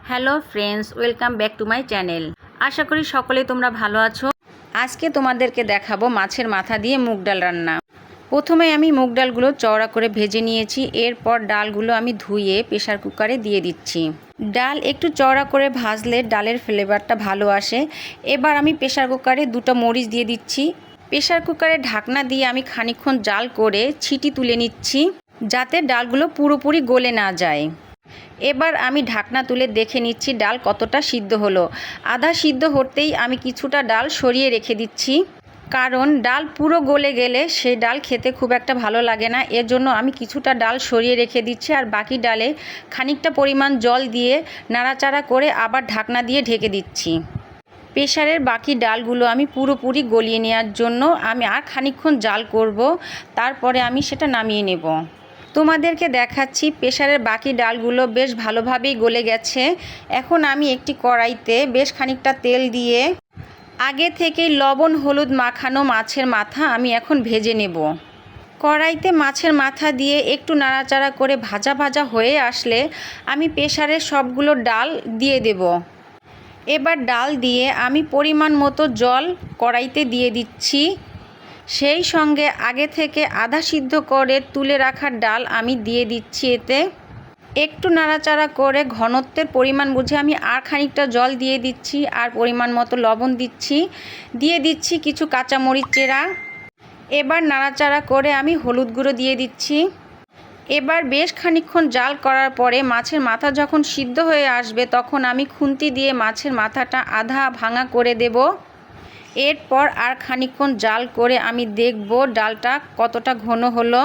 Hello friends, welcome back to my channel. আশা করি সকলেই তোমরা ভালো আছো। আজকে তোমাদেরকে দেখাবো মাছের মাথা দিয়ে মুগ ডাল রান্না। প্রথমে আমি মুগ ডালগুলো চওড়া করে ভেজে নিয়েছি। এরপর ডালগুলো আমি ধুয়ে প্রেসার কুকারে দিয়ে দিচ্ছি। ডাল একটু চওড়া করে ভাজলে ডালের ফ্লেভারটা ভালো আসে। এবার আমি প্রেসার কুকারে 2টা মরিচ দিয়ে দিচ্ছি। প্রেসার কুকারে ঢাকনা দিয়ে আমি খানিকক্ষণ জাল করে ছিটি তুলে নিচ্ছি, যাতে ডালগুলো পুরোপুরি গলে না যায়। এবার আমি ঢাকনা তুলে দেখে নিচ্ছি ডাল কতটা সিদ্ধ হলো। আধা সিদ্ধ হতেই আমি কিছুটা ডাল সরিয়ে রেখে দিচ্ছি, কারণ ডাল পুরো গলে গেলে সেই ডাল খেতে খুব একটা ভালো লাগে না। এর জন্য আমি কিছুটা ডাল সরিয়ে রেখে দিচ্ছি, আর বাকি ডালে খানিকটা পরিমাণ জল দিয়ে নাড়াচাড়া করে আবার ঢাকনা দিয়ে ঢেকে দিচ্ছি। প্রেসারের বাকি ডালগুলো আমি পুরোপুরি গলিয়ে নেওয়ার জন্য আমি আর খানিকক্ষণ জাল করব, তারপরে আমি সেটা নামিয়ে নেব। তোমাদেরকে দেখাচ্ছি প্রেসারের বাকি ডালগুলো বেশ ভালোভাবেই গলে গেছে। এখন আমি একটি কড়াইতে বেশ খানিকটা তেল দিয়ে আগে থেকেই লবণ হলুদ মাখানো মাছের মাথা আমি এখন ভেজে নেব। কড়াইতে মাছের মাথা দিয়ে একটু নাড়াচাড়া করে ভাজা ভাজা হয়ে আসলে আমি প্রেসারের সবগুলো ডাল দিয়ে দেব। এবার ডাল দিয়ে আমি পরিমাণ মতো জল কড়াইতে দিয়ে দিচ্ছি। সেই সঙ্গে আগে থেকে আধা সিদ্ধ করে তুলে রাখা ডাল আমি দিয়ে দিচ্ছি। এতে একটু নাড়াচাড়া করে ঘনত্বের পরিমাণ বুঝে আমি আর খানিকটা জল দিয়ে দিচ্ছি, আর পরিমাণ মতো লবণ দিচ্ছি, দিয়ে দিচ্ছি কিছু কাঁচামরিচ চেরা। এবার নাড়াচাড়া করে আমি হলুদ গুঁড়ো দিয়ে দিচ্ছি। এবার বেশ খানিকক্ষণ জাল করার পরে মাছের মাথা যখন সিদ্ধ হয়ে আসবে তখন আমি খুন্তি দিয়ে মাছের মাথাটা আধা ভাঙা করে দেব। এরপর আর খানিকক্ষণ জাল করে আমি দেখব ডালটা কতটা ঘন হলো।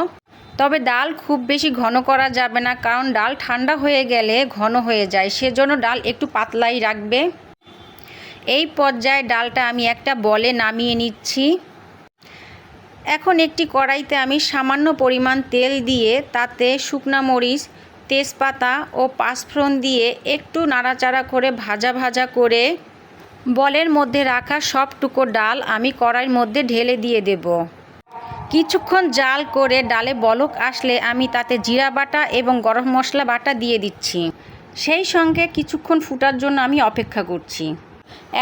তবে ডাল খুব বেশি ঘন করা যাবে না, কারণ ডাল ঠান্ডা হয়ে গেলে ঘন হয়ে যায়, সেজন্য ডাল একটু পাতলাই রাখবে। এই পর্যায়ে ডালটা আমি একটা বলে নামিয়ে নিচ্ছি। এখন একটি কড়াইতে আমি সামান্য পরিমাণ তেল দিয়ে তাতে শুকনা মরিচ, তেজপাতা ও পাঁচফোড়ন দিয়ে একটু নাড়াচাড়া করে ভাজা ভাজা করে বলের মধ্যে রাখা সবটুকু ডাল আমি কড়াইয়ের মধ্যে ঢেলে দিয়ে দেব। কিছুক্ষণ জাল করে ডালে বলক আসলে আমি তাতে জিরা বাটা এবং গরম মশলা বাটা দিয়ে দিচ্ছি। সেই সঙ্গে কিছুক্ষণ ফুটার জন্য আমি অপেক্ষা করছি।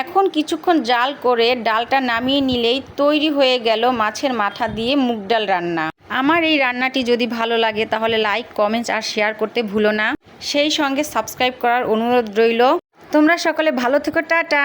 এখন কিছুক্ষণ জাল করে ডালটা নামিয়ে নিলেই তৈরি হয়ে গেল মাছের মাথা দিয়ে মুগ ডাল রান্না। আমার এই রান্নাটি যদি ভালো লাগে তাহলে লাইক, কমেন্টস আর শেয়ার করতে ভুলো না। সেই সঙ্গে সাবস্ক্রাইব করার অনুরোধ রইল। তোমরা সকলে ভালো থেকো, টাটা।